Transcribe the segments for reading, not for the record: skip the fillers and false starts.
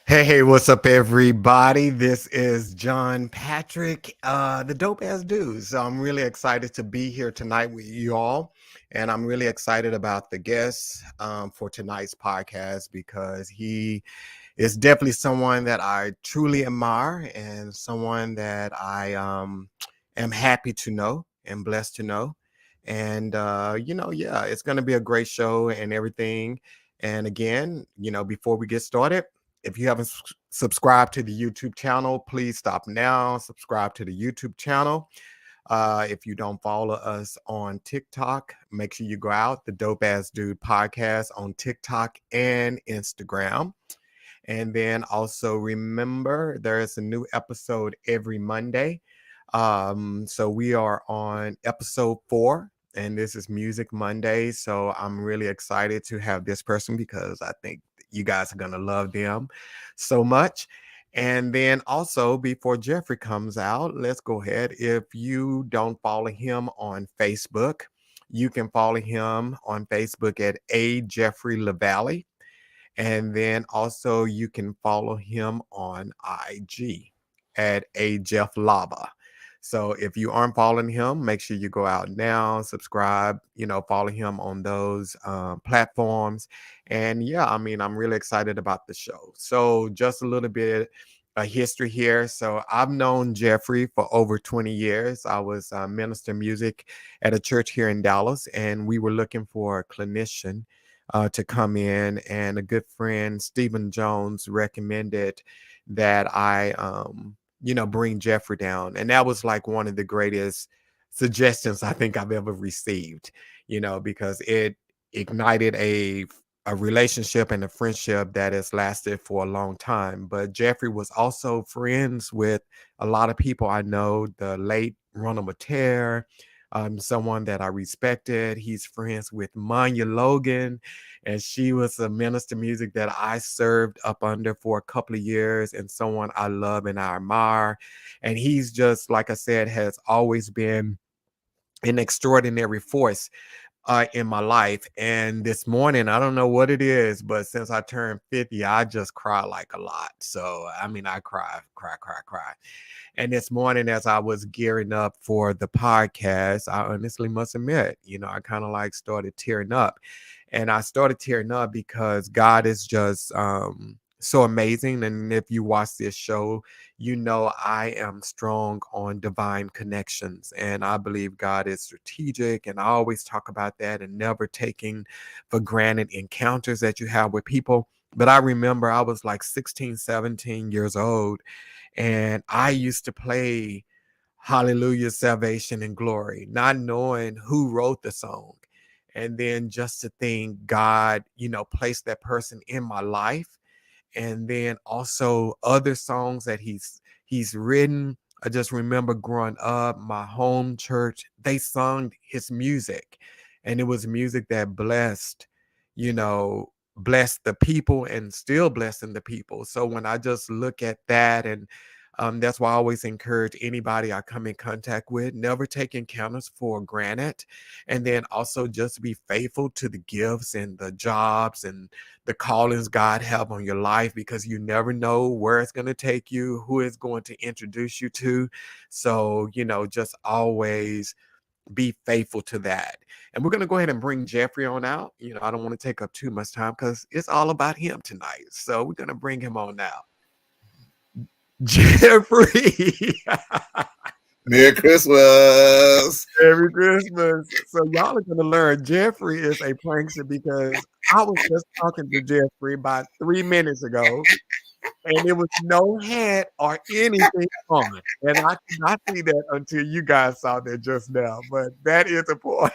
Hey, what's up, everybody? This is John Patrick, the dope ass dude. So I'm really excited to be here tonight with you all. And I'm really excited about the guest for tonight's podcast because he is definitely someone that I truly admire and someone that I am happy to know and blessed to know. And, yeah, it's going to be a great show and everything. And again, before we get started, if you haven't subscribed to the YouTube channel, please stop now. Subscribe to the YouTube channel. If you don't follow us on TikTok, make sure you go out the Dope Ass Dude podcast on TikTok and Instagram. And then also remember there is a new episode every Monday. So we are on episode 4, and this is Music Monday. So I'm really excited to have this person because I think you guys are gonna love them so much. And then also before Jeffrey comes out, let's go ahead. If you don't follow him on Facebook, you can follow him on Facebook at A Jeffrey LaValley. And then also you can follow him on IG at a Jeff Lava. So if you aren't following him, make sure you go out now, subscribe, follow him on those platforms. And yeah, I mean, I'm really excited about the show. So just a little bit of history here. So I've known Jeffrey for over 20 years. I was minister music at a church here in Dallas, and we were looking for a clinician to come in, and a good friend, Stephen Jones, recommended that I, bring Jeffrey down, and that was like one of the greatest suggestions I think I've ever received. Because it ignited a relationship and a friendship that has lasted for a long time. But Jeffrey was also friends with a lot of people I know, the late Ronald Mater, someone that I respected. He's friends with Manya Logan, and she was a minister music that I served up under for a couple of years, and someone I love and I admire. And he's just, like I said, has always been an extraordinary force in my life. And this morning, I don't know what it is, but since I turned 50, I just cry like a lot. So, I mean, I cry, cry, cry, cry. And this morning, as I was gearing up for the podcast, I honestly must admit, I kind of like started tearing up. And I started tearing up because God is just so amazing. And if you watch this show, I am strong on divine connections. And I believe God is strategic. And I always talk about that and never taking for granted encounters that you have with people. But I remember I was like 16, 17 years old, and I used to play Hallelujah, Salvation and Glory, not knowing who wrote the song. And then just to think God, placed that person in my life. And then also other songs that he's written. I just remember growing up, my home church, they sung his music. And it was music that you know, blessed the people and still blessing the people. So when I just look at that, and that's why I always encourage anybody I come in contact with, never take encounters for granted. And then also just be faithful to the gifts and the jobs and the callings God have on your life, because you never know where it's going to take you, who is going to introduce you to. So, just always be faithful to that. And we're going to go ahead and bring Jeffrey on out. I don't want to take up too much time because it's all about him tonight. So we're going to bring him on out. Jeffrey. Merry Christmas. Merry Christmas. So y'all are gonna learn Jeffrey is a prankster, because I was just talking to Jeffrey about 3 minutes ago, and there was no hat or anything on. And I did not see that until you guys saw that just now. But that is a point.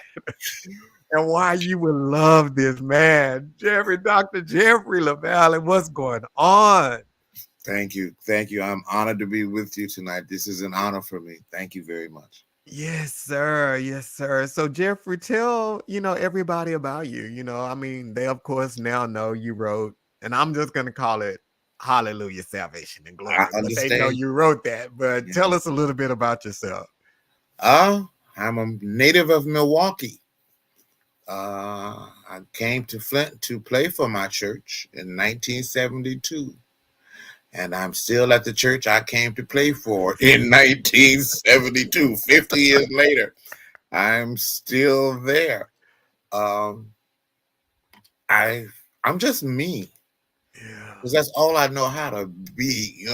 And why you would love this man. Jeffrey, Dr. Jeffrey LaValley, what's going on? Thank you. Thank you. I'm honored to be with you tonight. This is an honor for me. Thank you very much. Yes, sir. Yes, sir. So Jeffrey, tell, everybody about you. I mean, they of course now know you wrote, and I'm just gonna call it Hallelujah, Salvation and I Glory. But they know understand. you wrote that. But Yeah. tell us a little bit about yourself. I'm a native of Milwaukee. I came to Flint to play for my church in 1972. and I'm still at the church I came to play for in 1972. 50 years later, I'm still there. Um, I I'm just me Yeah. because that's all I know how to be.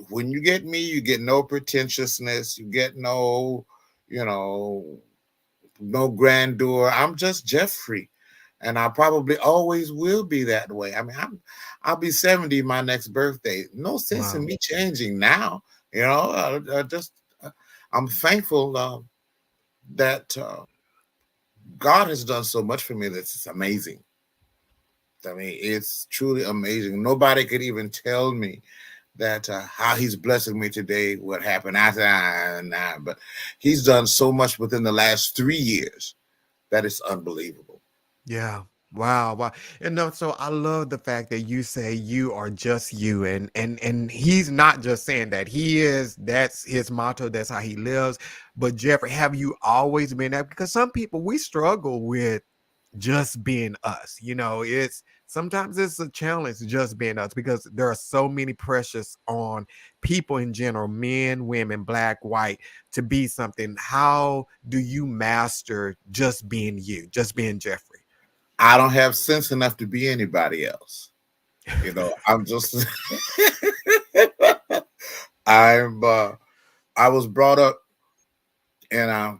When you get me, you get no pretentiousness, you get no, you know, no grandeur. I'm just Jeffrey, and I probably always will be that way. I mean, I'll be 70 my next birthday. No sense in Wow. me changing now. You know, I'm thankful that God has done so much for me. That's amazing. I mean, it's truly amazing. Nobody could even tell me that how he's blessing me today, what happened. I said, nah, but he's done so much within the last 3 years that is unbelievable. Yeah. Wow, wow. And no, so I love the fact that you say you are just you, and he's not just saying that. That's his motto, that's how he lives. But Jeffrey, have you always been that? Because some people, we struggle with just being us. It's sometimes it's a challenge just being us because there are so many pressures on people in general, men, women, black, white, to be something. How do you master just being you, just being Jeffrey? I don't have sense enough to be anybody else. I'm just I'm I was brought up in a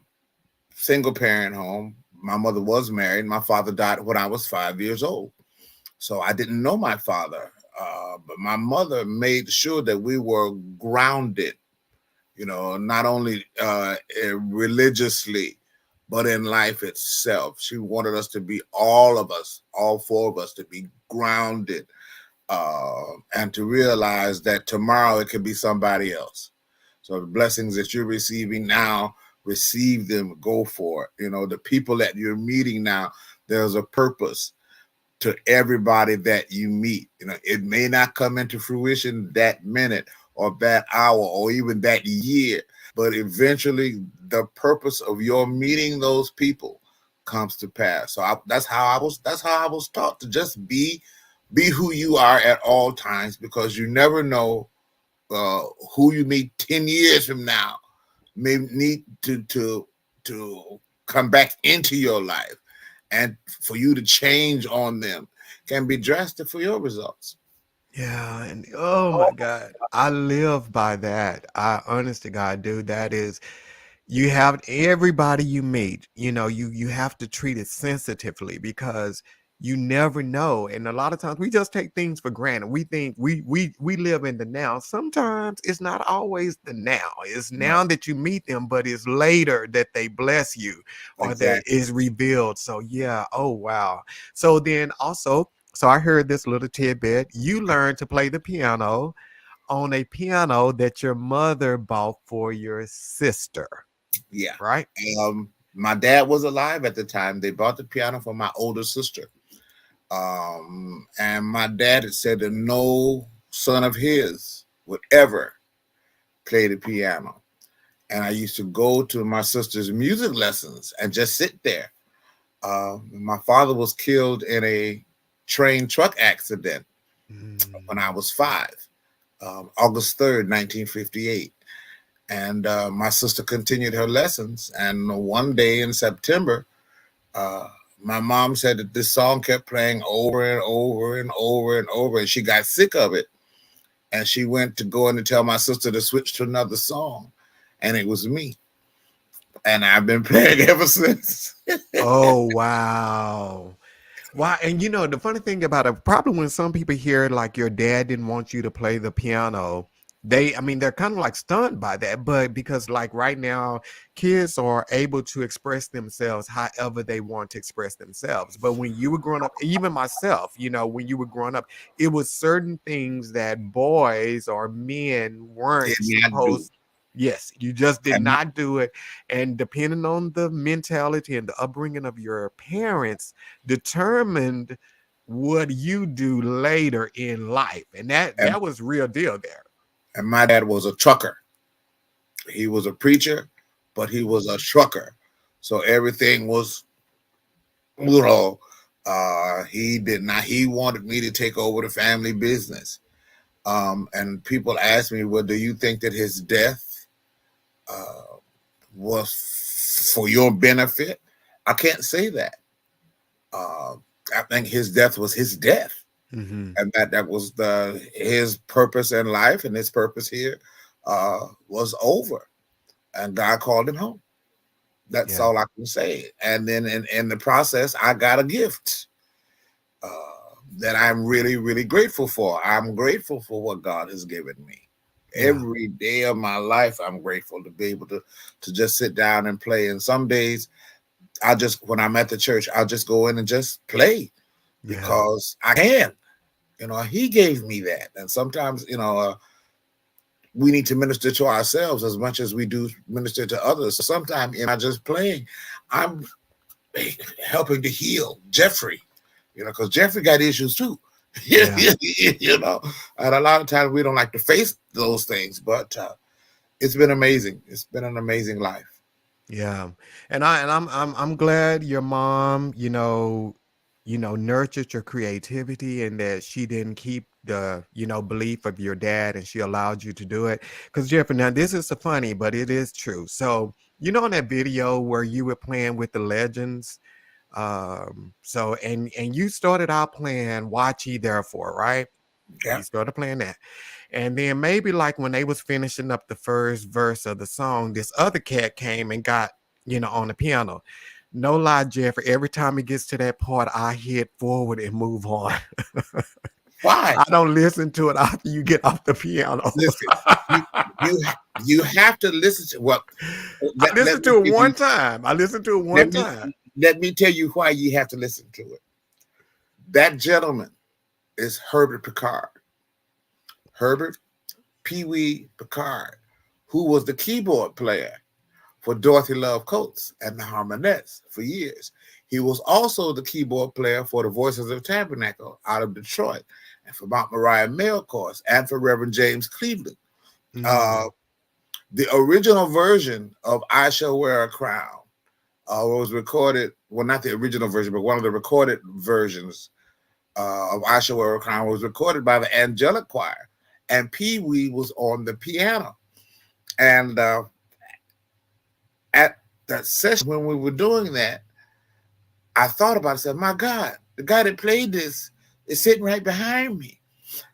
single parent home. My mother was married. My father died when I was 5 years old. So I didn't know my father. But my mother made sure that we were grounded, not only religiously, but in life itself. She wanted us to be, all of us, all four of us, to be grounded, and to realize that tomorrow it could be somebody else. So the blessings that you're receiving now, receive them, go for it. The people that you're meeting now, there's a purpose to everybody that you meet. It may not come into fruition that minute or that hour or even that year, but eventually the purpose of your meeting those people comes to pass. So that's how I was taught to just be who you are at all times, because you never know uh, who you meet 10 years from now may need to come back into your life, and for you to change on them can be drastic for your results. Yeah, and oh my God, I live by that. I honest to God, dude, that is, you have everybody you meet, you have to treat it sensitively because you never know. And a lot of times we just take things for granted. We think we live in the now. Sometimes it's not always the now. It's No, now that you meet them, but it's later that they bless you or that exactly. is revealed. So yeah, oh wow. So then also, so I heard this little tidbit. You learned to play the piano on a piano that your mother bought for your sister, Yeah. right? My dad was alive at the time. They bought the piano for my older sister. And my dad had said that no son of his would ever play the piano. And I used to go to my sister's music lessons and just sit there. My father was killed in a train truck accident when Mm. I was 5, August 3rd, 1958. And my sister continued her lessons. And one day in September, uh, my mom said that this song kept playing over and over and over and over, and she got sick of it. And she went to go in and tell my sister to switch to another song, and it was me. And I've been playing ever since. Oh, wow. Wow, and the funny thing about it, probably when some people hear like your dad didn't want you to play the piano, I mean, they're kind of like stunned by that. But because like right now, kids are able to express themselves however they want to express themselves. But when you were growing up, even myself, when you were growing up, it was certain things that boys or men weren't Did not do. supposed. Yes, you just did And not do it. And depending on the mentality and the upbringing of your parents, determined what you do later in life. And that and, that was real deal there. and my dad was a trucker. He was a preacher, but he was a trucker. So everything was, you know, he did not. He wanted me to take over the family business. And people ask me, well, do you think that his death uh, was for your benefit? I can't say that. Uh, I think his death was his death, Mm-hmm. and that was his purpose in life, and his purpose here was over, and God called him home. That's Yeah. all I can say. And then in the process, I got a gift that I'm really, really grateful for. I'm grateful for what God has given me. Yeah. Every day of my life, I'm grateful to be able to just sit down and play. And some days, when I'm at the church, I'll just go in and just play Yeah. because I can. He gave me that. And sometimes, we need to minister to ourselves as much as we do minister to others. So sometimes, just playing, I'm helping to heal Jeffrey, because Jeffrey got issues too. Yeah. And a lot of times we don't like to face those things, but it's been amazing. It's been an amazing life. Yeah. And I'm glad your mom, nurtured your creativity and that she didn't keep the, belief of your dad and she allowed you to do it. Because Jeffrey, now this is so funny, but it is true. So, in that video where you were playing with the legends, so and you started out playing Watch Ye Therefore, right? Yeah. You started playing that. And then maybe like when they was finishing up the first verse of the song, this other cat came and got, on the piano. No lie, Jeffrey, every time it gets to that part, I hit forward and move on. Why? I don't listen to it after you get off the piano. Listen, you you you have to listen to what. I Let listened me to it give you. one time. I listened to it Let one me time. let me tell you why you have to listen to it. That gentleman is Herbert Picard. Herbert Pee Wee Picard, who was the keyboard player for Dorothy Love Coates and the Harmonettes for years. He was also the keyboard player for the Voices of Tabernacle out of Detroit, and for Mount Moriah Male Chorus, and for Reverend James Cleveland. Uh, Mm. the original version of I Shall Wear a Crown was recorded, well, not the original version, but one of the recorded versions of I Shall Wear a Crown was recorded by the Angelic Choir, and Pee Wee was on the piano. And at that session, when we were doing that, I thought about it. I said, my God, the guy that played this is sitting right behind me.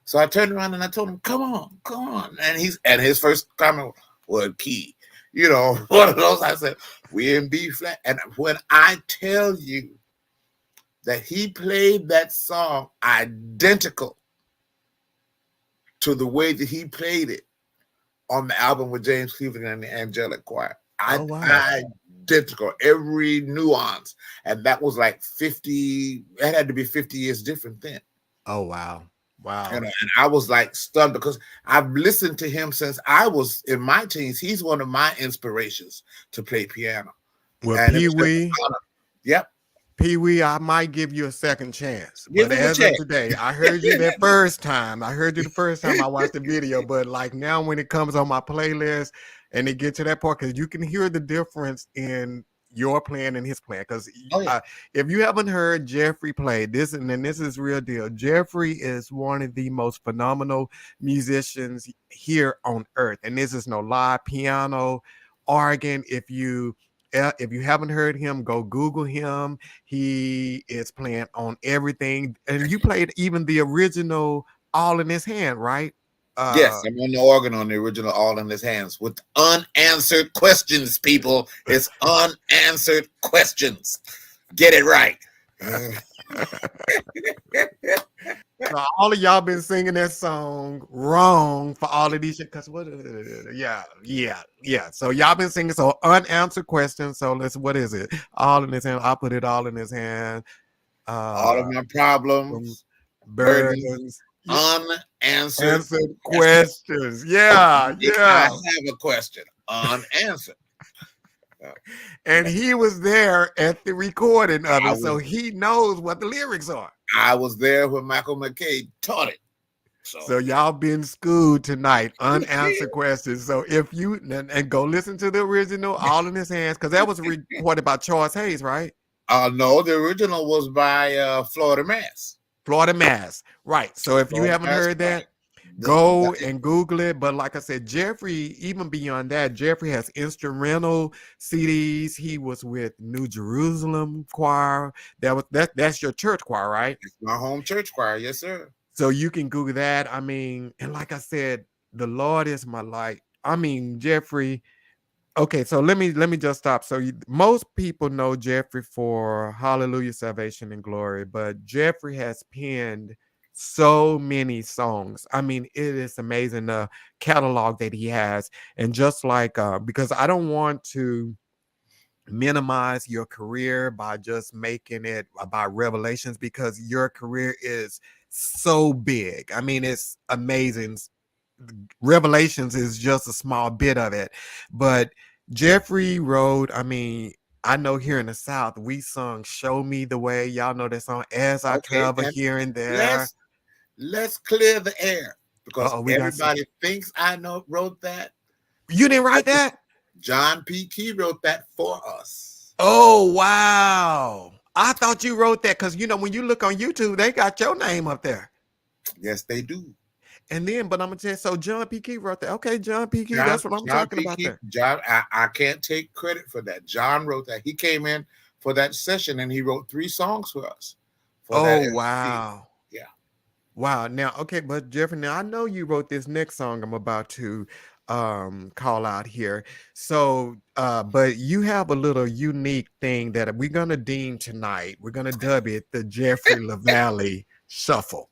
So I turned around and I told him, come on, come on. And his first comment was key. One of those. I said, we in B flat. And when I tell you that he played that song identical to the way that he played it on the album with James Cleveland and the Angelic Choir, Oh wow. identical, every nuance. And that was like 50, it had to be 50 years different then. Oh wow. Wow. And I was like stunned because I've listened to him since I was in my teens. He's one of my inspirations to play piano. Well, And it Pee was just Wee. an honor. Yep. Pee Wee, I might give you a second chance. Give But him a as of chance. today, I heard you that first time. I heard you the first time I watched the video. But like now when it comes on my playlist and it get to that part, because you can hear the difference in your playing and his playing. Because Oh, yeah. if you haven't heard Jeffrey play this, and then this is real deal, Jeffrey is one of the most phenomenal musicians here on earth. And this is no lie, piano, organ. If you haven't heard him, go Google him. He is playing on everything, and you played even the original All in His Hand, right? Yes, I'm on the organ on the original All in His Hands with unanswered questions, people. It's unanswered questions. Get it right. So all of y'all been singing that song wrong for all of these. Because what? Yeah. So y'all been singing so unanswered questions. So what is it? All in His hand. I put it all in His hand. All of Uh, my um, problems, burdens, burdens. Yeah, unanswered answered questions. questions. Yeah, I yeah. have a question unanswered. And he was there at the recording of I it, so was he knows what the lyrics are. I was there when Michael McKay taught it. So So y'all been schooled tonight, unanswered questions. So if you and go listen to the original, All in His Hands, because that was recorded by Charles Hayes, right? no, the original was by Florida Mass. Florida Mass, right? So if you Florida haven't Mass heard Choir. that, Go and Google it. But like I said, Jeffrey, even beyond that, Jeffrey has instrumental CDs. He was with New Jerusalem Choir. That's your church choir, right? It's my home church choir. Yes, sir. So you can Google that. I mean, and like I said, the Lord is my light. I mean, Jeffrey. Okay, so let me just stop. So most people know Jeffrey for Hallelujah, Salvation, and Glory, but Jeffrey has penned so many songs. I mean, it is amazing the catalog that he has, and just like because I don't want to minimize your career by just making it about revelations because your career is so big. I mean, it's amazing. Revelations is just a small bit of it, but Jeffrey wrote, I mean, I know here in the South, we sung Show Me the Way. Y'all know that song, As I Okay, Travel and Here and There. let's let's clear the air because Uh-oh, we got some. everybody thinks I know wrote that. You didn't I write just that? John P. Key wrote that for us. Oh, wow. I thought you wrote that because, when you look on YouTube, they got your name up there. Yes, they do. And then, but I'm going to tell you, so John P. Key wrote that. Okay, John P. Key, that's what I'm John talking P. about Key, there. John, I can't take credit for that. John wrote that. He came in for that session and he wrote 3 songs for us for that Oh, LP. wow. Yeah. Wow. Now, okay, but Jeffrey, now I know you wrote this next song I'm about to call out here. So but you have a little unique thing that we're gonna deem tonight. We're gonna dub it the Jeffrey LaValley Shuffle.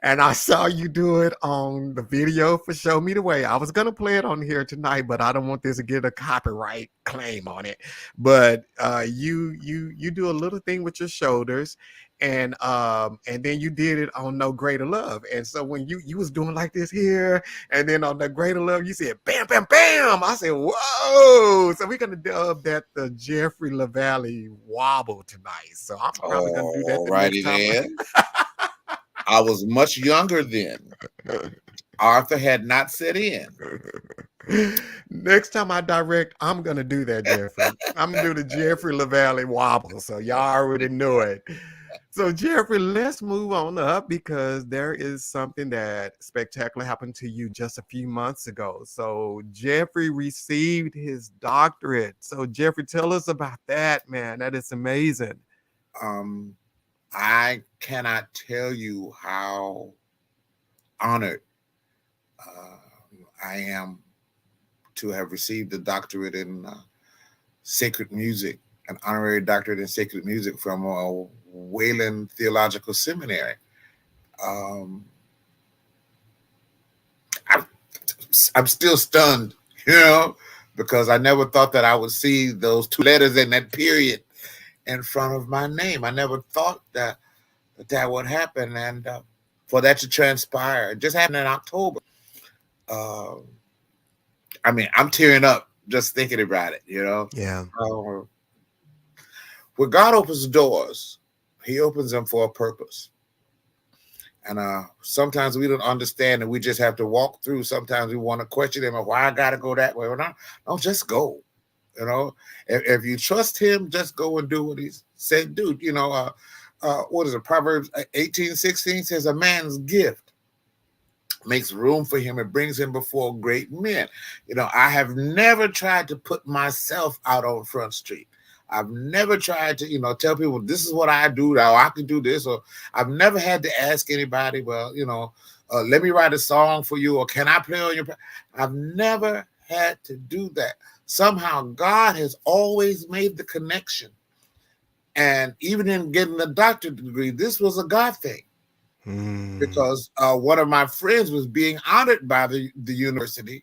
And I saw you do it on the video for Show Me the Way. I was gonna play it on here tonight, but I don't want this to get a copyright claim on it. But you do a little thing with your shoulders, and then you did it on No Greater Love. And so when you was doing like this here, and then on the Greater Love, you said bam, bam, bam. I said, whoa. So we're gonna dub that the Jeffrey LaValley wobble tonight. So I'm probably gonna do that All the next righty time. then. I was much younger then. Arthur had not set in. Next time I direct, I'm gonna do that, Jeffrey. I'm gonna do the Jeffrey LaValley wobble. So y'all already know it. So Jeffrey, let's move on up because there is something that spectacular happened to you just a few months ago. So Jeffrey received his doctorate. So Jeffrey, tell us about that, man. That is amazing. Um, I cannot tell you how honored I am to have received a doctorate in sacred music, an honorary doctorate in sacred music from Wayland Theological Seminary. Um, I'm, I'm still stunned, because I never thought that I would see those 2 letters in that period in front of my name. I never thought that would happen, and for that to transpire, it just happened in October. Uh, I mean, I'm tearing up just thinking about it. Yeah. When God opens doors, He opens them for a purpose. And sometimes we don't understand, and we just have to walk through. Sometimes we want to question Him, why I got to go that way. Well, no, just go. If you trust Him, just go and do what He said do. What is it? Proverbs 18:16 says, a man's gift makes room for him and brings him before great men. I have never tried to put myself out on Front Street. I've never tried to, tell people this is what I do, or I can do this, or I've never had to ask anybody, well, let me write a song for you, or can I play on your... I've never had to do that. Somehow God has always made the connection. And even in getting the doctorate degree, this was a God thing. Because one of my friends was being honored by the university.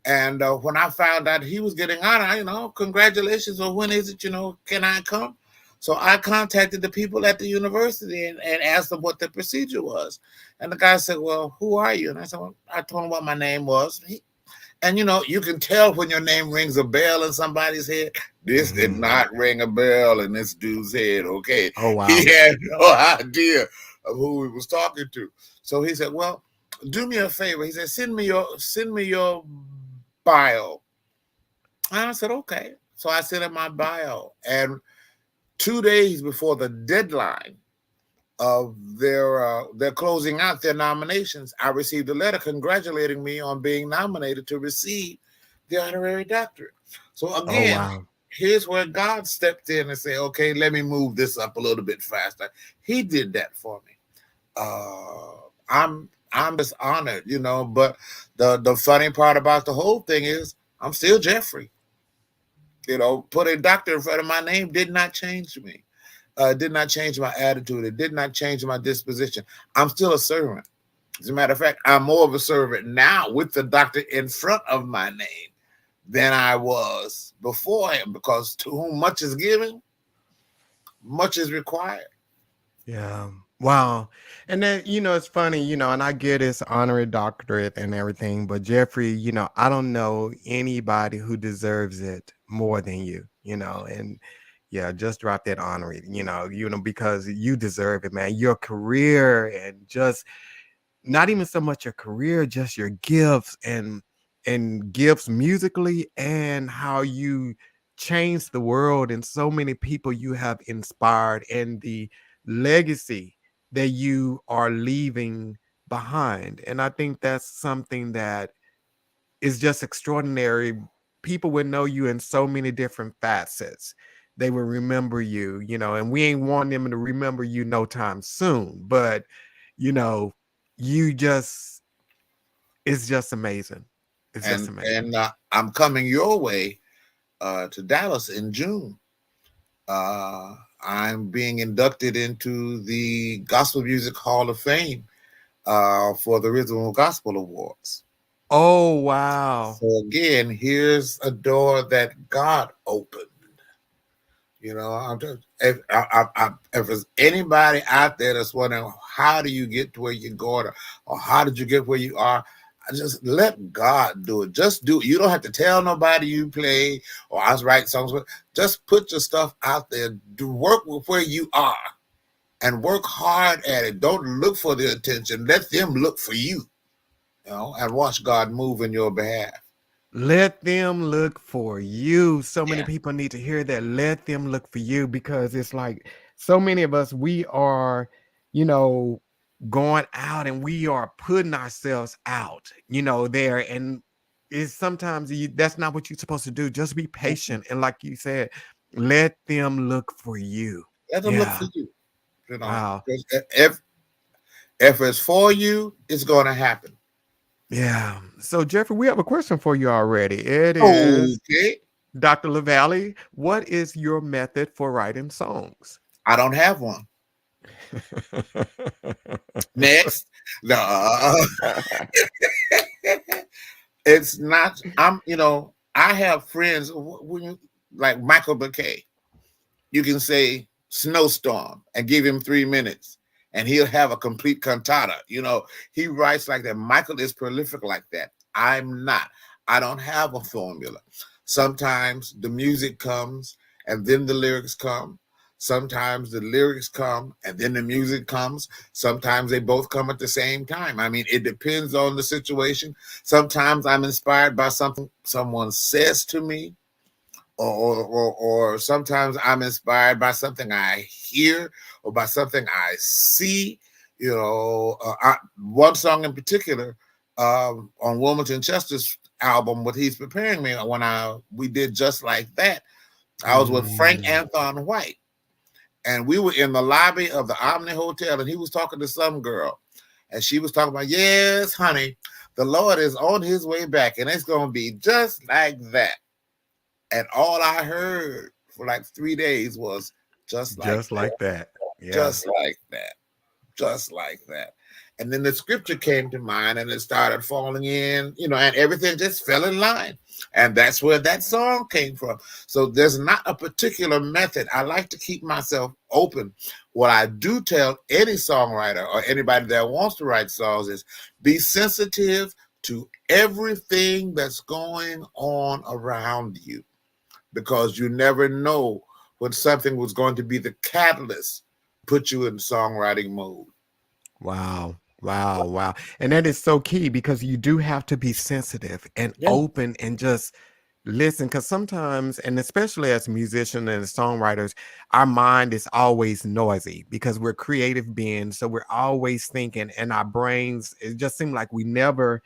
And when I found out he was getting honored, congratulations, or when is it, can I come? So I contacted the people at the university and asked them what the procedure was. And the guy said, well, who are you? And I said, well, I told him what my name was. And, you can tell when your name rings a bell in somebody's head. This did not ring a bell in this dude's head, okay? Oh, wow. He had no idea of who he was talking to. So he said, well, do me a favor. He said, send me your bio. And I said, okay. So I sent him my bio. And 2 days before the deadline, of their closing out their nominations, I received a letter congratulating me on being nominated to receive the honorary doctorate. So Oh, again, wow. here's where God stepped in and said, "Okay, let me move this up a little bit faster." He did that for me. I'm just honored, you know. But the funny part about the whole thing is, I'm still Jeffrey. You know, putting doctor in front of my name did not change me. Did not change my attitude. It did not change my disposition. I'm still a servant. As a matter of fact, I'm more of a servant now with the doctor in front of my name than I was before him, because to whom much is given, much is required. Yeah. Wow. And then, it's funny, and I get his honorary doctorate and everything, but Jeffrey, I don't know anybody who deserves it more than you, and yeah, just drop that honorary, because you deserve it, man. Your career and just not even so much your career, just your gifts and gifts musically and how you changed the world and so many people you have inspired and the legacy that you are leaving behind. And I think that's something that is just extraordinary. People would know you in so many different facets. They will remember you, and we ain't want them to remember you no time soon, but you know, you just it's just amazing. It's just amazing. And I'm coming your way to Dallas in June. I'm being inducted into the Gospel Music Hall of Fame for the Rhythm of Gospel Awards. Oh, wow. So again, here's a door that God opened. You know, if there's anybody out there that's wondering how do you get to where you're going, or how did you get where you are, just let God do it. Just do it. You don't have to tell nobody you play or I was writing songs. Just put your stuff out there. Do work with where you are and work hard at it. Don't look for the attention. Let them look for you. You know, and watch God move in your behalf. Let them look for you. So many Yeah. people need to hear that. Let them look for you because it's like so many of us, we are, you know, going out and we are putting ourselves out, there. And it's sometimes that's not what you're supposed to do. Just be patient. And like you said, let them look for you. Let them look for Yeah. you. You know, Wow. 'cause if it's for you, it's going to happen. Yeah. So, Jeffrey, we have a question for you already. It is Okay. Dr. LaValley. What is your method for writing songs? I don't have one. Next. No. It's not. I have friends like Michael Buckey. You can say snowstorm and give him 3 minutes and he'll have a complete cantata. He writes like that. Michael is prolific like that. I'm not. I don't have a formula. Sometimes the music comes and then the lyrics come. Sometimes the lyrics come and then the music comes. Sometimes they both come at the same time. I mean, it depends on the situation. Sometimes I'm inspired by something someone says to me, or sometimes I'm inspired by something I hear or by something I see. One song in particular on Wilmington Chester's album, what he's preparing me when we did Just Like That. I was with Frank Mm. Anthon White, and we were in the lobby of the Omni Hotel, and he was talking to some girl, and she was talking about, yes, honey, the Lord is on his way back, and it's going to be just like that. And all I heard for like 3 days was just like Just that, like that. Yeah. just like that, just like that. And then the scripture came to mind and it started falling in, and everything just fell in line. And that's where that song came from. So there's not a particular method. I like to keep myself open. What I do tell any songwriter or anybody that wants to write songs is be sensitive to everything that's going on around you, because you never know when something was going to be the catalyst, put you in songwriting mode. Wow. Wow. Wow. And that is so key because you do have to be sensitive and Yeah. open and just Listen, because sometimes, and especially as musicians and songwriters, our mind is always noisy because we're creative beings. So we're always thinking, and our brains, it just seems like we never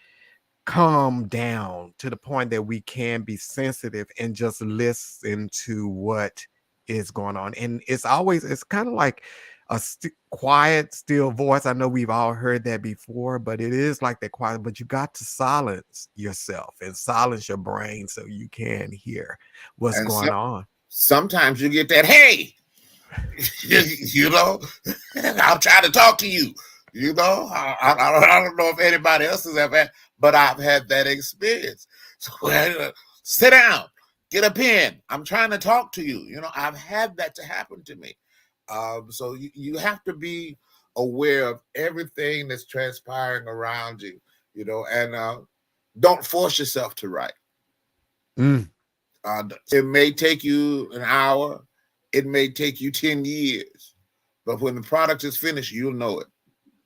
calm down to the point that we can be sensitive and just listen to what is going on. And it's kind of like a quiet, still voice. I know we've all heard that before, but it is like that quiet. But you got to silence yourself and silence your brain so you can hear what's And going on. sometimes you get that, hey, you know, I'm trying to talk to you. You know, I don't know if anybody else has ever had, but I've had that experience. So sit down, get a pen. I'm trying to talk to you. You know, I've had that to happen to me. So you have to be aware of everything that's transpiring around you, you know, and don't force yourself to write. Mm. It may take you an hour, it may take you 10 years, but when the product is finished, you'll know it.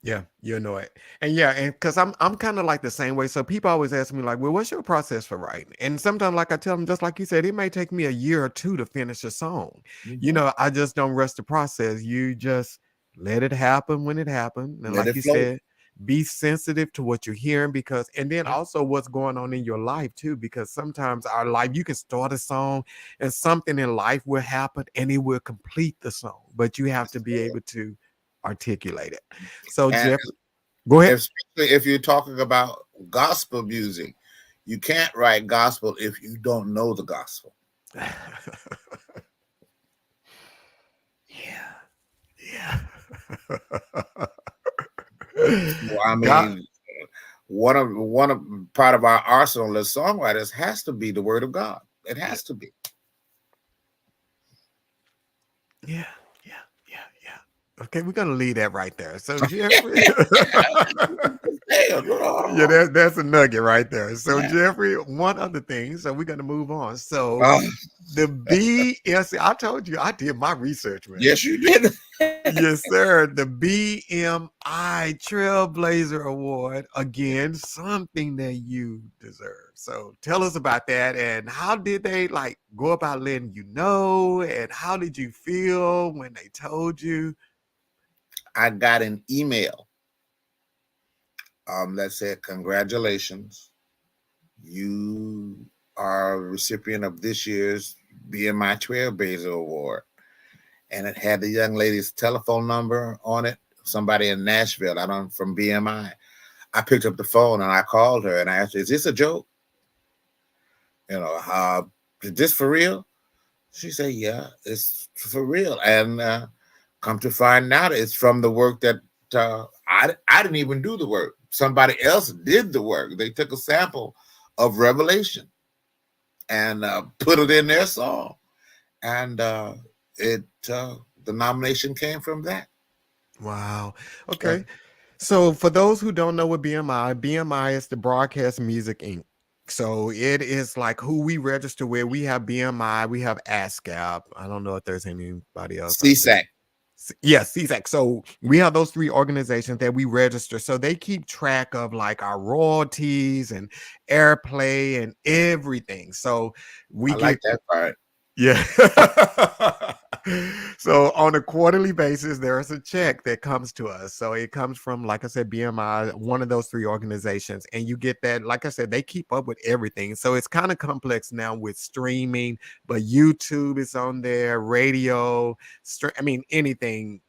Yeah, you know it. And yeah, and because I'm kind of like the same way. So people always ask me, like, well, what's your process for writing? And sometimes, like I tell them, just like you said, it may take me a year or two to finish a song. You Mhm. know, I just don't rush the process. You just let it happen when it happened. And Let like it you flow. said, be sensitive to what you're hearing because, and then Yeah. also what's going on in your life too, because sometimes our life, you can start a song and something in life will happen and it will complete the song, but you have to be able to articulate it. So And Jeff, go ahead. especially if you're talking about gospel music, you can't write gospel if you don't know the gospel. Yeah, yeah. So, I God, mean, one of part of our arsenal as songwriters has to be the word of God. It yeah, has to be. yeah, yeah, yeah, yeah. Okay, we're gonna leave that right there. So Jeffrey, yeah, that's a nugget right there. So Yeah. Jeffrey, one other thing. So we're gonna move on. So Oh, the BS, I told you I did my research, man. yes, you did. Yes, sir. The BMI Trailblazer Award. Again, something that you deserve. So tell us about that and how did they like go about letting you know? And how did you feel when they told you? I got an email that said, "Congratulations, you are a recipient of this year's BMI Trailblazer Award." And it had the young lady's telephone number on it. Somebody in Nashville, I don't from BMI. I picked up the phone and I called her and I asked her, "Is this a joke? You know, is this for real?" She said, "Yeah, it's for real." And come to find out, it's from the work that I didn't even do the work. Somebody else did the work. They took a sample of Revelation and put it in their song, and it the nomination came from that. Wow. Uh, Okay. So for those who don't know what BMI is the Broadcast Music Inc. So it is like who we register with. We have BMI, we have ASCAP. I don't know if there's anybody else. I think. CSAC. Yes, CSAC. So we have those three organizations that we register. So they keep track of like our royalties and airplay and everything. So we I like get that part. yeah. So on a quarterly basis, there is a check that comes to us. So it comes from, like I said, BMI, one of those three organizations. And you get that, like I said, they keep up with everything. So it's kind of complex now with streaming, but YouTube is on there, radio, I mean, anything,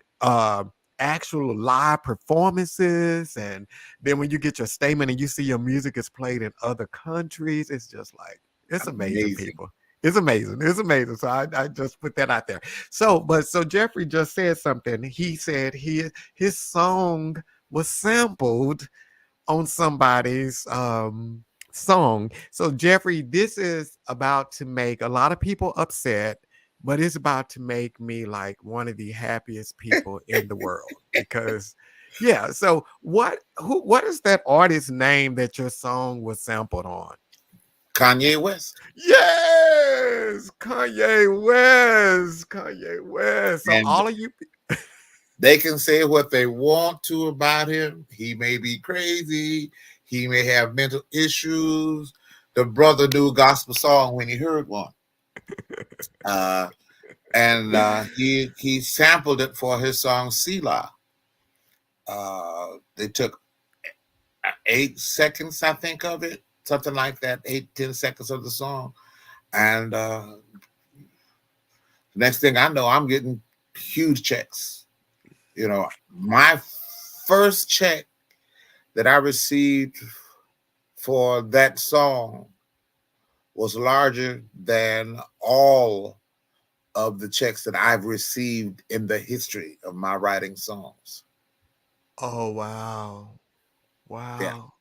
actual live performances. And then when you get your statement and you see your music is played in other countries, it's just like, it's amazing, Amazing. people. It's amazing. It's amazing. So I just put that out there. So Jeffrey just said something. He said his song was sampled on somebody's song. So Jeffrey, this is about to make a lot of people upset, but it's about to make me like one of the happiest people in the world because yeah. So what is that artist's name that your song was sampled on? Kanye West. Yes, Kanye West, Kanye West. So And all of you, they can say what they want to about him. He may be crazy. He may have mental issues. the brother knew a gospel song when he heard one. Uh, and he sampled it for his song Selah. They took 8 seconds, I think, of it, something like that, 8-10 seconds of the song. And next thing I know, I'm getting huge checks. You know, my first check that I received for that song was larger than all of the checks that I've received in the history of my writing songs. Oh, wow. Yeah. Wow.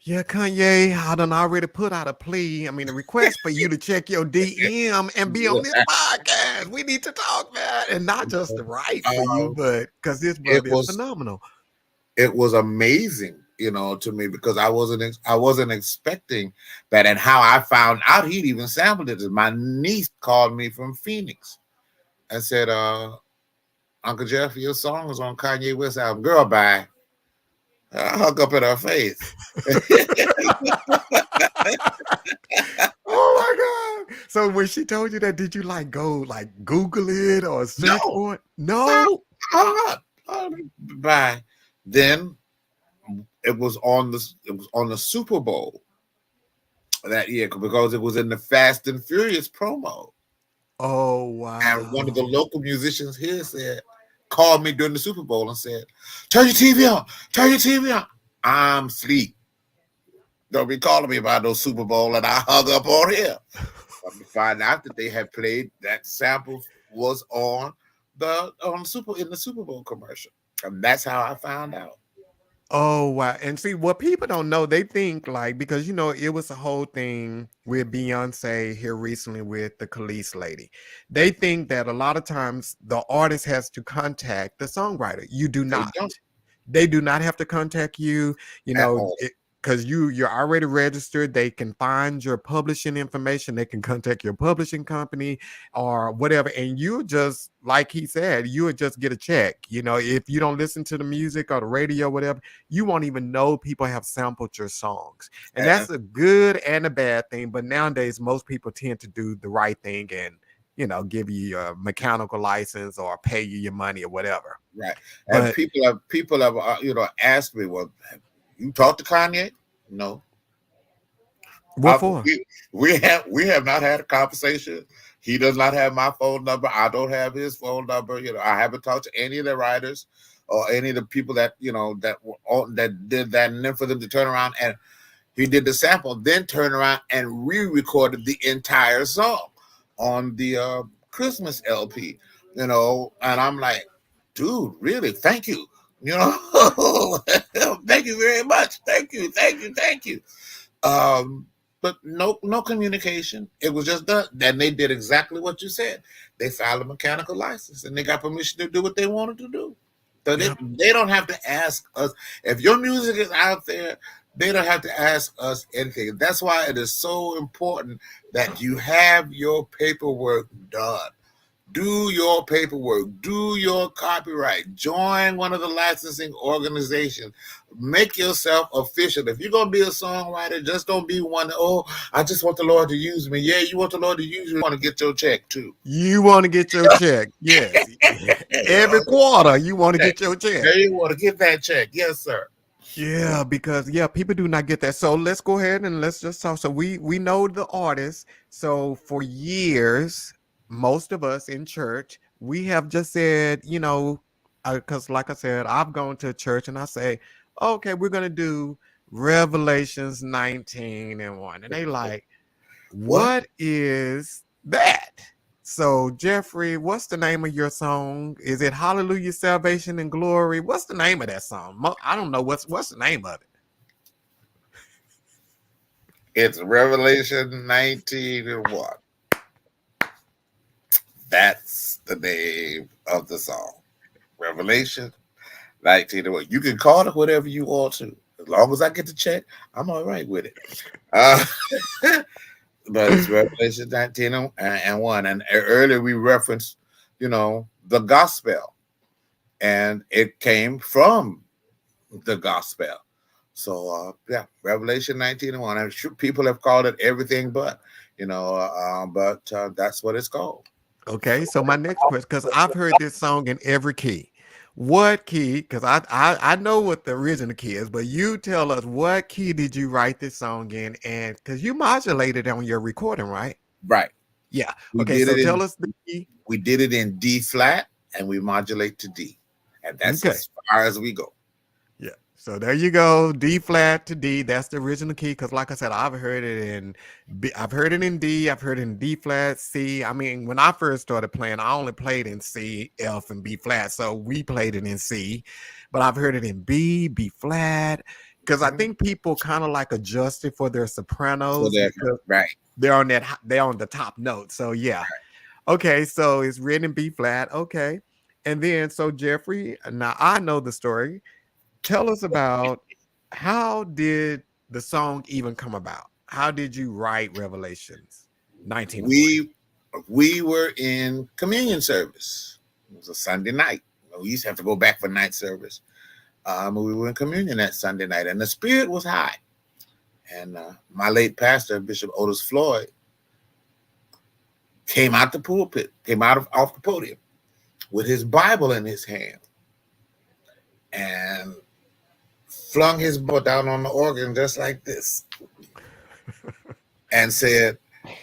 Yeah, Kanye, I done already put out a plea. I mean, a request for you to check your DM and be on this podcast. We need to talk, man. And not just to write for you, Um, but because this it brother is was phenomenal. it was amazing, to me, because I wasn't expecting that. And how I found out he'd even sampled it is my niece called me from Phoenix and said, Uncle Jeff, your song is on Kanye West album. Girl, bye. I hung up in her face. Oh my God. So when she told you that, did you like go like Google it or search No, for it? no, No. hung up. Bye. Then it was on the Super Bowl that year because it was in the Fast and Furious promo. Oh, And one of the wow. local musicians here called me during the Super Bowl and said, "Turn your TV on, turn your TV on." I'm asleep. Don't be calling me about no Super Bowl, and I hung up on him. But to find out that they had played that sample was in the Super Bowl commercial, and that's how I found out. Oh wow. And see what people don't know, they think like because it was a whole thing with Beyonce here recently with the Khalees lady. They think that a lot of times the artist has to contact the songwriter. You do They not. don't They do not have to contact you, at all. because you're already registered. They can find your publishing information. They can contact your publishing company or whatever. And you just, like he said, you would just get a check. If you don't listen to the music or the radio, whatever, you won't even know people have sampled your songs. And And, that's a good and a bad thing. But nowadays, most people tend to do the right thing and give you a mechanical license or pay you your money or whatever. right. And But people have asked me, "Well, you talked to Kanye?" No. what for? We have not had a conversation. He does not have my phone number. I don't have his phone number. I haven't talked to any of the writers or any of the people that that did that, and then for them to turn around and he did the sample, then turn around and re-recorded the entire song on the Christmas LP. And I'm like, dude, really? Thank you. Thank you very much. Thank you. Um, but no communication. It was just done. Then they did exactly what you said. They filed a mechanical license and they got permission to do what they wanted to do. So Yep. they don't have to ask us if your music is out there. They don't have to ask us anything. That's why it is so important that you have your paperwork done. Do your paperwork, do your copyright, join one of the licensing organizations, make yourself official. If you're going to be a songwriter, just don't be one, I just want the Lord to use me. Yeah, you want the Lord to use you, you want to get your check too. You want to get your check. Yes. Every quarter, you want to get your check. Yeah, you want to get that check. Yes, sir. Yeah, because people do not get that. So let's go ahead and let's just talk. So we know the artist. So for years, most of us in church, we have just said, because like I said, I've gone to church and I say, okay, we're gonna do Revelations 19:1, and they like, What? what is that? So, Jeffrey, what's the name of your song? Is it Hallelujah, Salvation and Glory? What's the name of that song? I don't know. What's the name of it? It's Revelation 19:1. That's the name of the song. Revelation 19:1. You can call it whatever you want to. As long as I get the check, I'm all right with it. Uh, but it's Revelation 19:1. And earlier we referenced, the gospel. And it came from the gospel. So yeah, Revelation 19:1. I'm sure people have called it everything but, but that's what it's called. Okay, so my next question, because I've heard this song in every key. What key? Because I know what the original key is, but you tell us what key did you write this song in, and because you modulated on your recording, right? Right. Yeah. We Okay, did so it tell in us the key. we did it in D flat, and we modulate to D, and that's Okay. as far as we go. Yeah. So there you go, D flat to D. That's the original key. Because, like I said, I've heard it in B. I've heard it in D. I've heard it in D flat, C. I mean, when I first started playing, I only played in C, F, and B flat. So we played it in C, but I've heard it in B, B flat. Because I Mhm. think people kind of like adjust it for their So sopranos that because right. they're on the top note. So yeah. Okay. So it's written in B flat. Okay. And then so Jeffrey, now I know the story. Tell us about how did the song even come about? How did you write Revelations 19:1? We were in communion service. It was a Sunday night. We used to have to go back for night service. We were in communion that Sunday night, and the spirit was high. And my late pastor, Bishop Otis Floyd, came out the pulpit, came out of off the podium with his Bible in his hand, and flung his Bible down on the organ just like this, and said,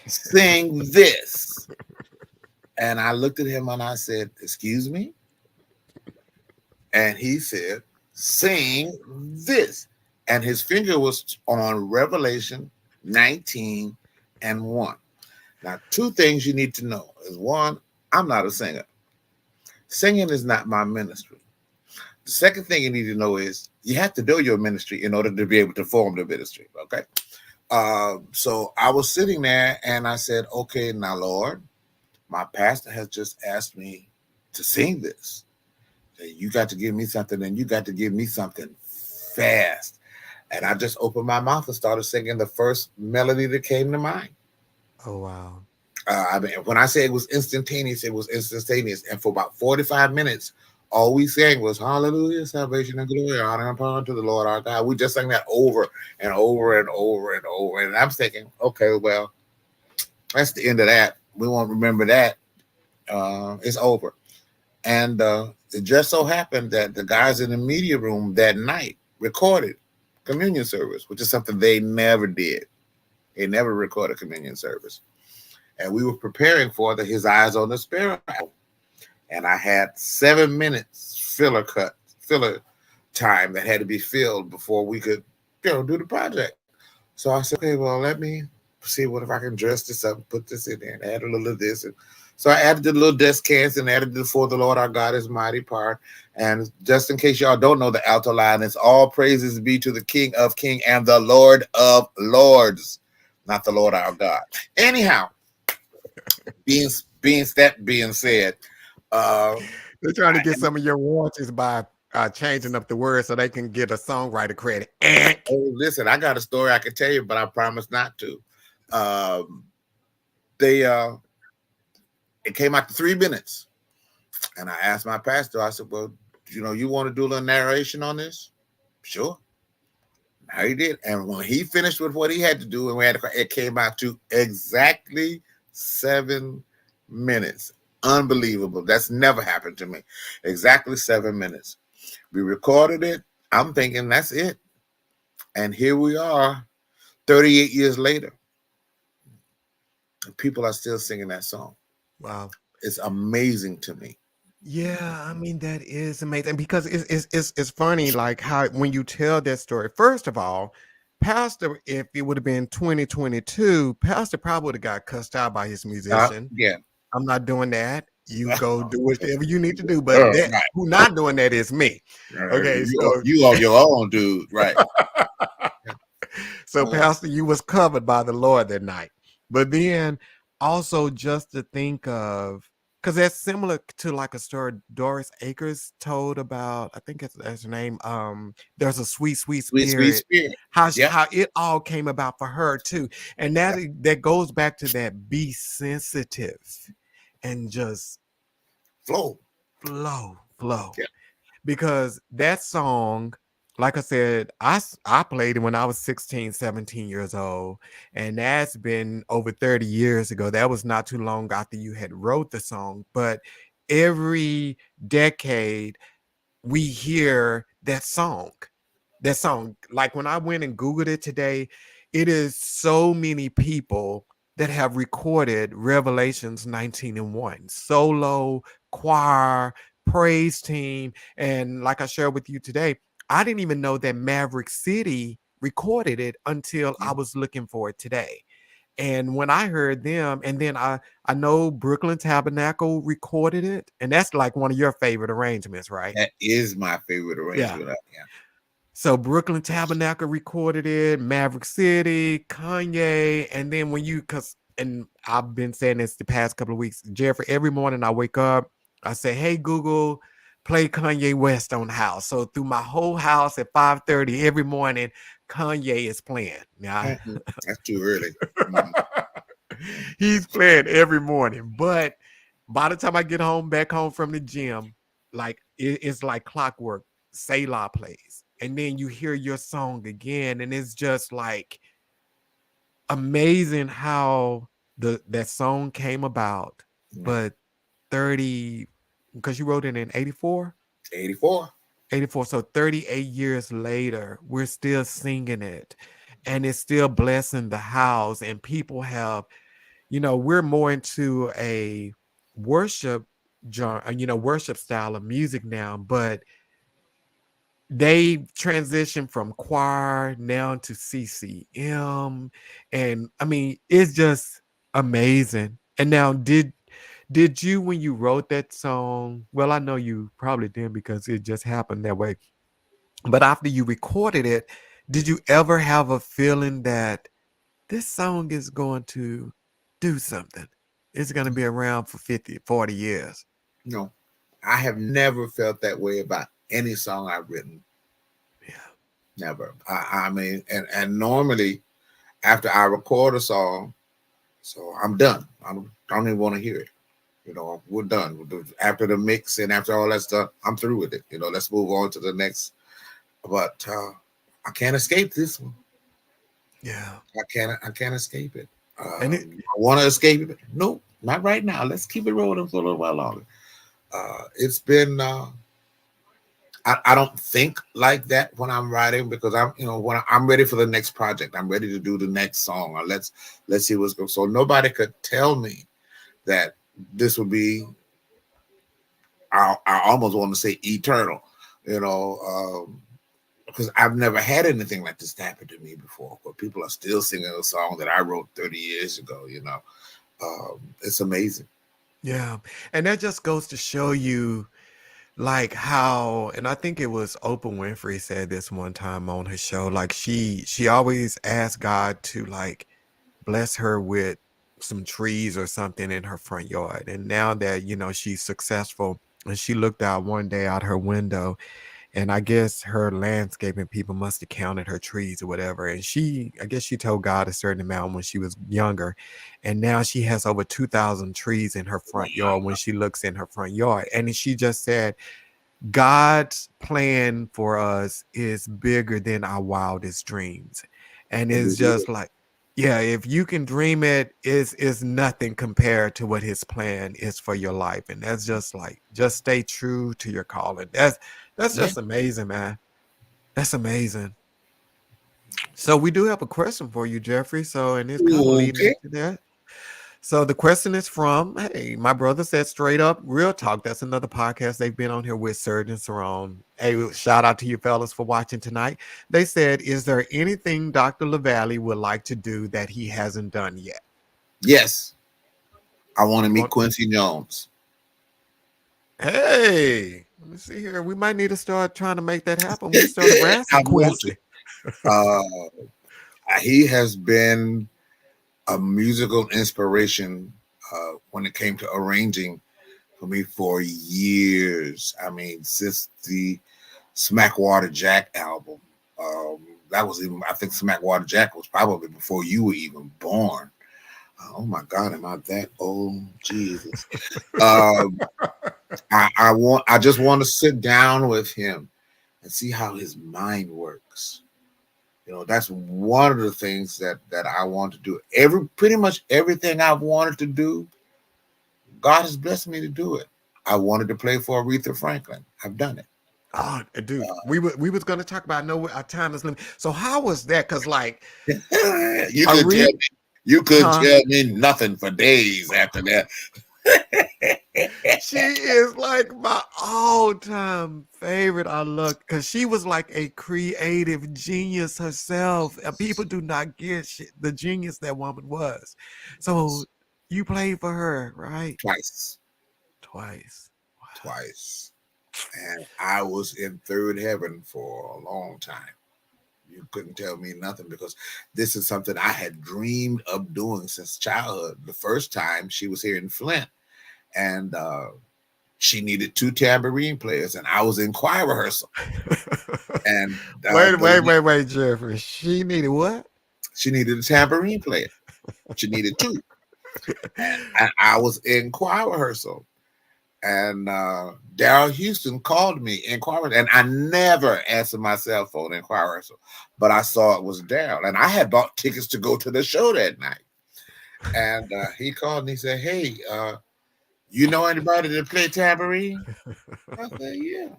"Sing this." And I looked at him and I said, "Excuse me?" And he said, "Sing this." And his finger was on Revelation 19:1. Now, two things you need to know is one, I'm not a singer. Singing is not my ministry. The second thing you need to know is you have to do your ministry in order to be able to form the ministry. Okay. So I was sitting there and I said, "Okay, now, Lord, my pastor has just asked me to sing this. You got to give me something, and you got to give me something fast." And I just opened my mouth and started singing the first melody that came to mind. Oh wow. I mean, when I say it was instantaneous, it was instantaneous. And for about 45 minutes, all we sang was "Hallelujah, salvation and glory, honor and power to the Lord our God." We just sang that over and over and over and over. And I'm thinking, okay, well, that's the end of that. We won't remember that. It's over. And it just so happened that the guys in the media room that night recorded communion service, which is something they never did. They never recorded communion service. And we were preparing for the His Eyes on the Sparrow. And I had 7 minutes filler time that had to be filled before we could, do the project. So I said, okay, well, let me see what if I can dress this up and put this in there and add a little of this. And so I added the little descants and added the "For the Lord our God is mighty" part. And just in case y'all don't know the alto line, it's "All praises be to the King of Kings and the Lord of Lords," not the Lord our God. Anyhow, being being said, uh, They're trying to get some of your royalties by changing up the words so they can get a songwriter credit. oh, listen, I got a story I can tell you, but I promise not to. Um, they it came out to 3 minutes, and I asked my pastor. I said, "Well, you want to do a little narration on this?" Sure. Now he did, and when he finished with what he had to do, and it came out to exactly 7 minutes. Unbelievable. That's never happened to me. Exactly 7 minutes. We recorded it. I'm thinking that's it, and here we are, 38 years later. People are still singing that song. Wow. It's amazing to me. Yeah, I mean that is amazing because it's funny like how when you tell that story. First of all, Pastor, if it would have been 2022, Pastor probably would have got cussed out by his musician. Yeah. I'm not doing that. You go do whatever you need to do. But that Right. who not doing that is me. Okay, so You on your own, dude. Right. so Pastor, you was covered by the Lord that night. But then also just to think of because that's similar to like a story Doris Akers told about, I think that's her name. There's a sweet, sweet Sweet, sweet spirit. spirit. How Yep. how it all came about for her too. And that goes back to that be sensitive and just Flow. flow Yeah. because that song like I said, I played it when I was 16, 17 years old, and that's been over 30 years ago. That was not too long after you had wrote the song, but every decade we hear that song. That song, like when I went and Googled it today, it is so many people that have recorded Revelations 19 and 1, solo, choir, praise team. And like I shared with you today, I didn't even know that Maverick City recorded it until I Yeah. was looking for it today. And when I heard them, and then I know Brooklyn Tabernacle recorded it, and that's like one of your favorite arrangements, right? That is my favorite Yeah. arrangement. Yeah. So Brooklyn Tabernacle recorded it, Maverick City, Kanye, and then when you and I've been saying this the past couple of weeks, Jeffrey, every morning I wake up, I say, "Hey Google, play Kanye West on the house." So through my whole house at 5:30 every morning, Kanye is playing. Yeah. That's too early. Mhm. He's playing every morning. But by the time I get home, back home from the gym, like it's like clockwork. Selah plays. And then you hear your song again. And it's just like amazing how that song came about. Yeah. But 30, because you wrote it in 84? 84. 84. So 38 years later, we're still singing it. And it's still blessing the house. And people have, we're more into a worship genre, worship style of music now, but they transition from choir now to CCM. And I mean, it's just amazing. And now did you, when you wrote that song, well, I know you probably didn't because it just happened that way, but after you recorded it, did you ever have a feeling that this song is going to do something? It's going to be around for 50, 40 years. No, I have never felt that way about any song I've written. Yeah. Never. I mean, and normally after I record a song, so I'm done. I don't even want to hear it. We're done. After the mix and after all that's done, I'm through with it. Let's move on to the next. But I can't escape this one. Yeah. I can't escape it. And it, I want to escape it. Nope, not right now. Let's keep it rolling for a little while longer. It's been. I don't think like that when I'm writing because when I'm ready for the next project. I'm ready to do the next song. Or let's see what's going. So nobody could tell me that this would be. I almost want to say eternal. You know. Because I've never had anything like this happen to me before, where people are still singing a song that I wrote 30 years ago. It's amazing. yeah. And that just goes to show you like how, and I think it was Oprah Winfrey said this one time on her show, like she always asked God to like bless her with some trees or something in her front yard. And now that, she's successful, and she looked out one day out her window, and I guess her landscaping people must have counted her trees or whatever. And I guess she told God a certain amount when she was younger. And now she has over 2,000 trees in her front yard when she looks in her front yard. And she just said, God's plan for us is bigger than our wildest dreams. And And it's it just is. like, yeah, if you can dream it, is nothing compared to what his plan is for your life. And that's just like, just stay true to your calling. That's Yeah. just amazing, man. That's amazing. So we do have a question for you, Jeffrey. So, and it's kind of leading Okay. into that. So the question is from, hey, my brother said straight up real talk. That's another podcast they've been on here with Serge and Saron. Hey, shout out to you fellas for watching tonight. They said, is there anything Dr. LaValley would like to do that he hasn't done yet? Yes, I want to You meet want? Quincy Jones. Hey, let me see here. We might need to start trying to make that happen. We can start harassing I want to. Quincy. He has been a musical inspiration when it came to arranging for me for years. I mean, since the Smackwater Jack album. That was even, I think Smackwater Jack was probably before you were even born. Oh my God, am I that old? Jesus. Um, I just want to sit down with him and see how his mind works. That's one of the things that I want to do. Pretty much everything I've wanted to do, God has blessed me to do it. I wanted to play for Aretha Franklin. I've done it. Oh, dude, we was gonna talk about, no, our time is limited. So how was that? Because like you could tell Aretha, me, you could huh? tell me nothing for days after that. She is like my all-time favorite. I love, because she was like a creative genius herself. And people do not get the genius that woman was. So you played for her, right? Twice. Twice. Wow. Twice. And I was in third heaven for a long time. You couldn't tell me nothing, because this is something I had dreamed of doing since childhood. The first time she was here in Flint, and she needed 2 tambourine players, and I was in choir rehearsal. And Wait, Jeffrey. She needed what? she needed a tambourine player. She needed 2, and I was in choir rehearsal. And Daryl Houston called me in choir, and I never answered my cell phone in choir rehearsal, but I saw it was Daryl, and I had bought tickets to go to the show that night. And he called and he said, "Hey, you know anybody that play tambourine?" I said, "Yeah."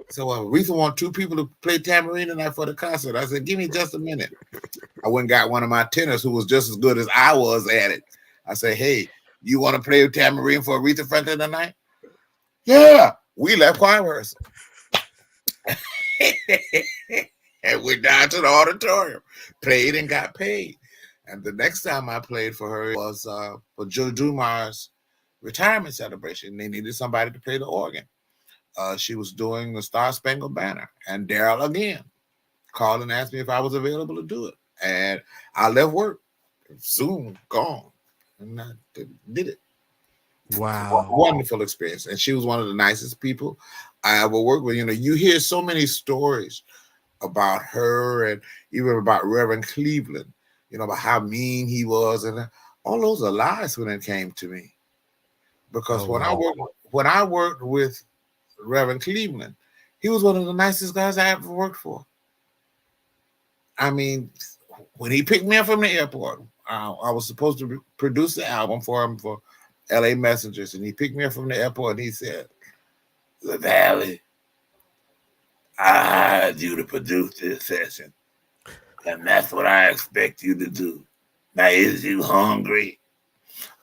So Aretha want 2 people to play tambourine tonight for the concert. I said, "Give me just a minute." I went and got one of my tenors who was just as good as I was at it. I said, "Hey, you want to play tambourine for Aretha Franklin tonight?" "Yeah." We left choir rehearsal and went down to the auditorium, played and got paid. And the next time I played for her was for Joe Dumar's retirement celebration. They needed somebody to play the organ. She was doing the Star Spangled Banner, and Daryl again called and asked me if I was available to do it. And I left work, Zoom gone, and I did it. Wow. Wonderful experience. And she was one of the nicest people I ever worked with. You hear so many stories about her, and even about Reverend Cleveland, about how mean he was. And all those are lies when it came to me. Because Oh, when wow. I worked with Reverend Cleveland, he was one of the nicest guys I ever worked for. I mean, when he picked me up from the airport, I was supposed to produce the album for him for LA Messengers, and he picked me up from the airport and he said, "LaValley, I hired you to produce this session, and that's what I expect you to do. Now, is you hungry?"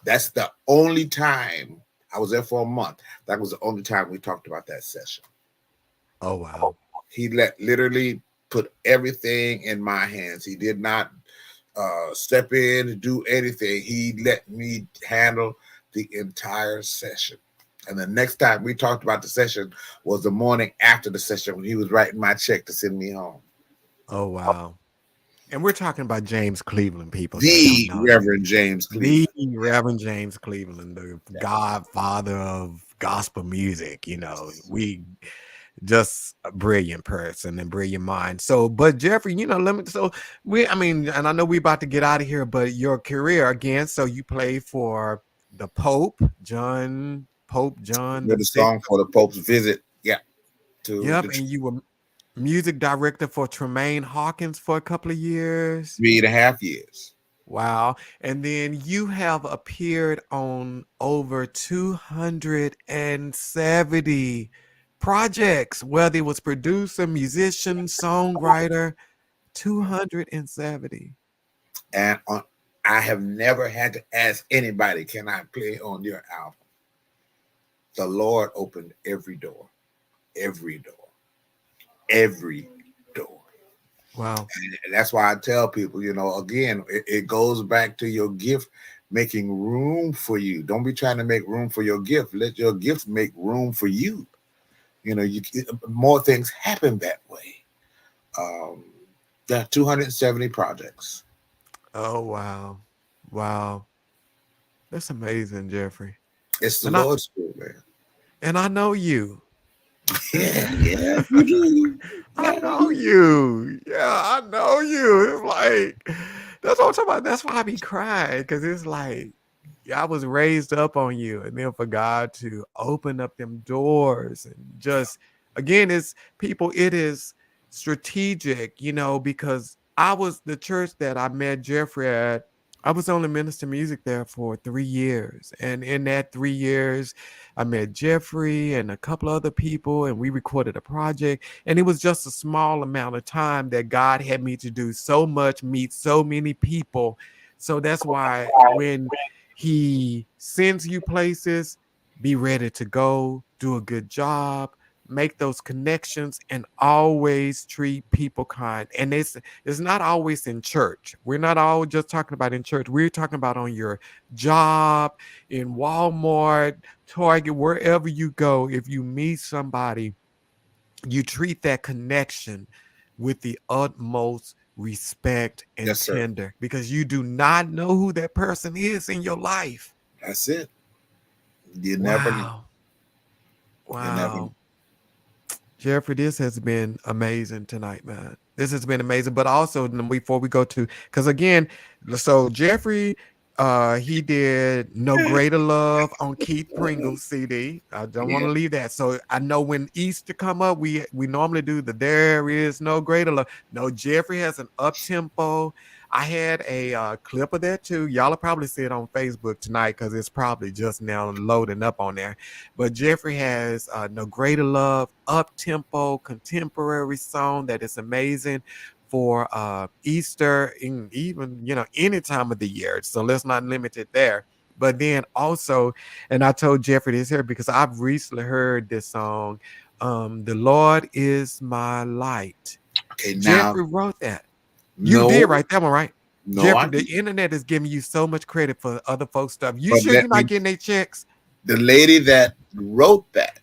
That's the only time. I was there for a month. That was the only time we talked about that session. Oh, wow. He literally put everything in my hands. He did not step in and do anything. He let me handle the entire session. And the next time we talked about the session was the morning after the session, when he was writing my check to send me home. Oh, wow. And we're talking about James Cleveland, people that don't The know. Reverend James The Cleveland. Reverend James Cleveland, the Yeah. godfather of gospel music. We just a brilliant person and brilliant mind. So, but Jeffrey, and I know we about to get out of here, but your career again, so you play for the Pope John Did the a Sixth. song for the Pope's visit. Yeah. To Yep, the and you were music director for Tremaine Hawkins for a couple of years. 3.5 years. Wow. And then you have appeared on over 270 projects, whether it was producer, musician, songwriter, 270. And I have never had to ask anybody, "Can I play on your album?" The Lord opened every door, every door, every door. Wow. And that's why I tell people, again, it goes back to your gift making room for you. Don't be trying to make room for your gift. Let your gift make room for you. More things happen that way. There are 270 projects. Oh, wow. Wow. That's amazing, Jeffrey. It's the And I Lord's school, man. and I know you. Yeah, yeah, you do. I Yeah, know you. Yeah, I know you. It's like, that's what I'm talking about. That's why I be crying, because it's like, I was raised up on you, and then for God to open up them doors and just again, it's people, it is strategic, because the church that I met Jeffrey at, I was only minister music there for 3 years. And in that 3 years, I met Jeffrey and a couple other people, and we recorded a project. And it was just a small amount of time that God had me to do so much, meet so many people. So that's why when He sends you places, be ready to go, do a good job, make those connections, and always treat people kind. And it's not always in church. We're not all just talking about in church. We're talking about on your job, in Walmart, Target, wherever you go. If you meet somebody, you treat that connection with the utmost respect and Yes, sir. tender, because you do not know who that person is in your life. That's it. You never know. Wow. You never know. Wow. Jeffrey, this has been amazing tonight, man. This has been amazing. But also, before we go to, because again, so Jeffrey, he did No Greater Love on Keith Pringle's CD. I don't want Yeah, to leave that. So I know when Easter come up, we normally do the There Is No Greater Love. No, Jeffrey has an up tempo. I had a clip of that too. Y'all will probably see it on Facebook tonight because it's probably just now loading up on there. But Jeffrey has No Greater Love, up tempo, contemporary song that is amazing for Easter, and even any time of the year. So let's not limit it there. But then also, and I told Jeffrey this here because I've recently heard this song, "The Lord Is My Light." okay, now, Jeffrey wrote that. You did no, write that one, right? no, I Jeffrey, the did. internet is giving you so much credit for other folks' stuff. You But sure let you're me, not getting their checks? the lady that wrote that,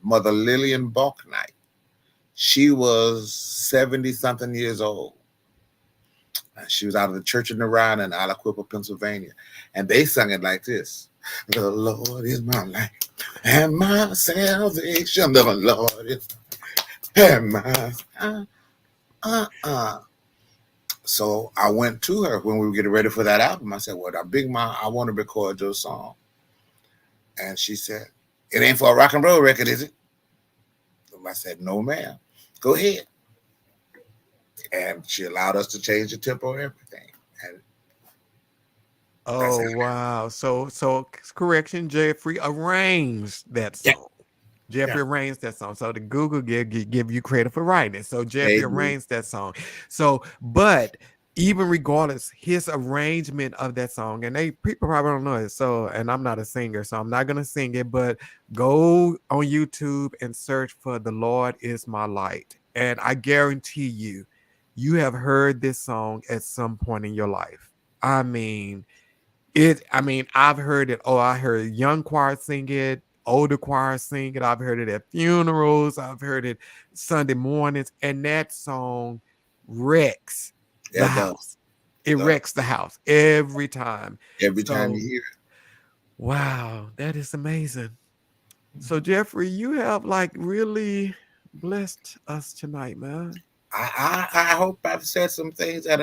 Mother Lillian Balknight, she was 70 something years old. She was out of the Church of Narayan in Aliquippa, Pennsylvania. And they sung it like this: The Lord is my light and my salvation. The Lord is and my uh. So I went to her when we were getting ready for that album. I said, "Well, Big Ma, I want to record your song." And she said, "It ain't for a rock and roll record, is it?" I said, "No, ma'am. Go ahead." And she allowed us to change the tempo and everything. And that's Oh it. wow. So correction, Jeffrey arranged that Yeah, song. Jeffrey yeah. arranged that song. So the Google give you credit for writing it. So They Jeffrey do. arranged that song. So, but even regardless, his arrangement of that song, and they people probably don't know it. So, and I'm not a singer, so I'm not gonna sing it, but go on YouTube and search for "The Lord Is My Light." And I guarantee you, you have heard this song at some point in your life. I mean, I've heard it. Oh, I heard young choir sing it, older choir sing it. I've heard it at funerals. I've heard it Sunday mornings. And that song wrecks Yeah, the it does. house. It It does. wrecks the house every time. Every time you So, hear wow, that is amazing. it. So, Jeffrey, you have like really blessed us tonight, man. I hope I've said some things that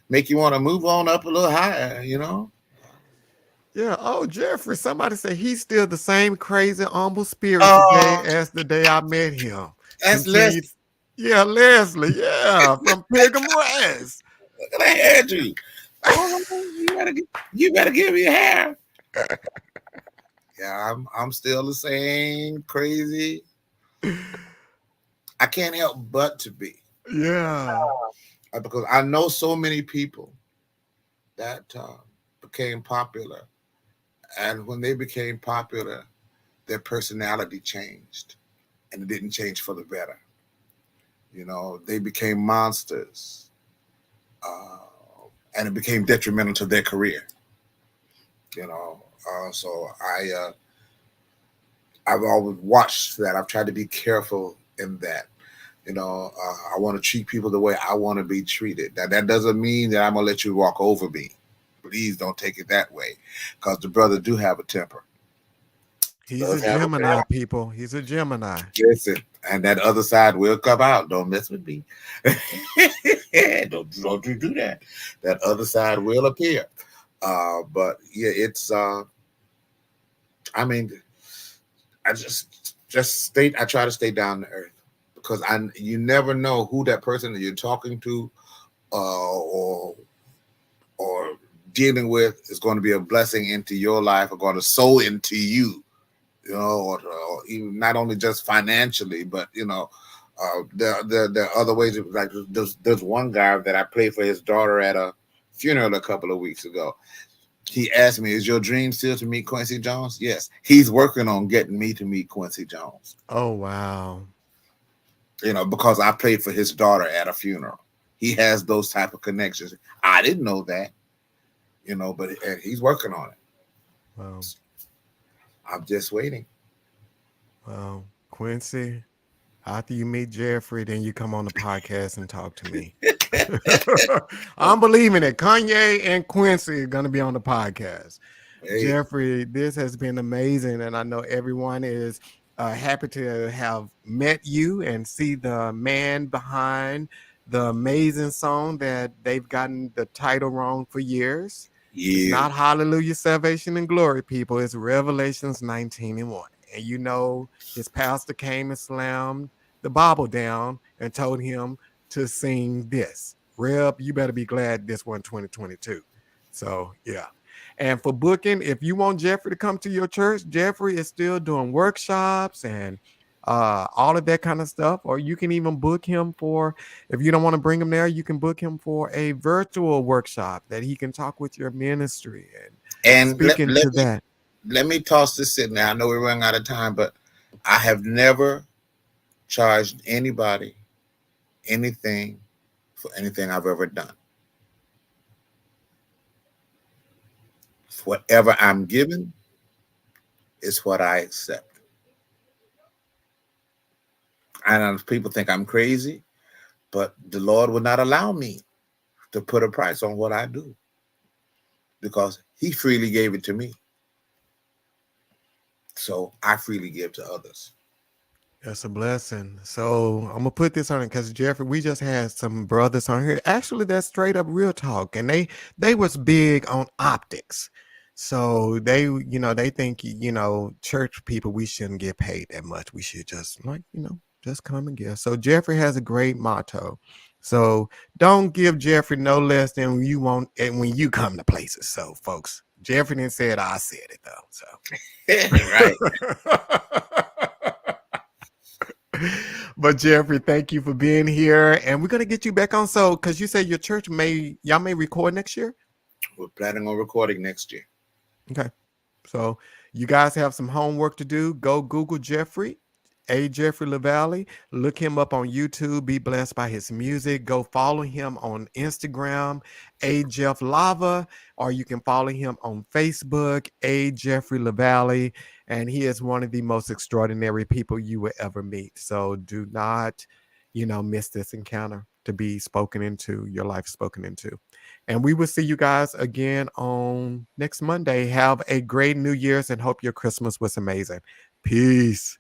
make you want to move on up a little higher. Yeah. Oh, Jeffrey, somebody said he's still the same crazy, humble spirit today Oh, as the day I met him. that's Continued. Leslie. Yeah, Leslie. Yeah, from Pilgrim Rest. Look at that hair, you. Oh, you better give me a hair. Yeah, I'm still the same crazy. I can't help but to be Yeah. because I know so many people that became popular, and when they became popular, their personality changed, and it didn't change for the better. They became monsters, and it became detrimental to their career. So I've always watched that. I've tried to be careful in that. I want to treat people the way I want to be treated. Now that doesn't mean that I'm gonna let you walk over me. Please don't take it that way, because the brother do have a temper. He's a Does have a Gemini, temper. people. He's a Gemini. Listen, and that other side will come out. Don't mess with me. don't you do that. That other side will appear. But yeah, it's. I mean, I just I try to stay down to earth because you never know who that person that you're talking to, or dealing with is going to be a blessing into your life or going to sow into you, or even not only just financially, but there are other ways. Like there's one guy that I played for his daughter at a funeral a couple of weeks ago. He asked me, "Is your dream still to meet Quincy Jones?" Yes, he's working on getting me to meet Quincy Jones. Oh, wow. Because I played for his daughter at a funeral. He has those type of connections. I didn't know that, but he's working on it. Wow. I'm just waiting. Wow. Quincy, after you meet Jeffrey, then you come on the podcast and talk to me. I'm believing it. Kanye and Quincy are going to be on the podcast. Hey, Jeffrey, this has been amazing. And I know everyone is happy to have met you and see the man behind the amazing song that they've gotten the title wrong for years. It's not years. Hallelujah, Salvation, and Glory, people. It's Revelations 19:1. And you know, his pastor came and slammed the Bible down and told him to sing this. Reb, you better be glad this one 2022. So, yeah. And for booking, if you want Jeffrey to come to your church, Jeffrey is still doing workshops and all of that kind of stuff. Or you can even book him for, if you don't want to bring him there, you can book him for a virtual workshop that he can talk with your ministry and And speak into that. let me toss this in there. I know we're running out of time, but I have never charged anybody anything for anything I've ever done. Whatever I'm given is what I accept. I know people think I'm crazy, but the Lord would not allow me to put a price on what I do because He freely gave it to me. So I freely give to others. That's a blessing. So I'm gonna put this on it because Jeffrey, we just had some brothers on here. Actually, that's straight up real talk, and they was big on optics. So they think church people we shouldn't get paid that much. We should just just come and give. So Jeffrey has a great motto. So don't give Jeffrey no less than you want and when you come to places. So folks, Jeffrey didn't say it, I said it though. Right. So but Jeffrey, thank you for being here, and we're gonna get you back on. So, because you said your church y'all may record next year. We're planning on recording next year. Okay, so you guys have some homework to do. Go Google Jeffrey, Jeffrey LaValley. Look him up on YouTube. Be blessed by his music. Go follow him on Instagram, Jeff Lava, or you can follow him on Facebook, Jeffrey LaValley. And he is one of the most extraordinary people you will ever meet. So do not, miss this encounter to be spoken into, your life spoken into. And we will see you guys again on next Monday. Have a great New Year's and hope your Christmas was amazing. Peace.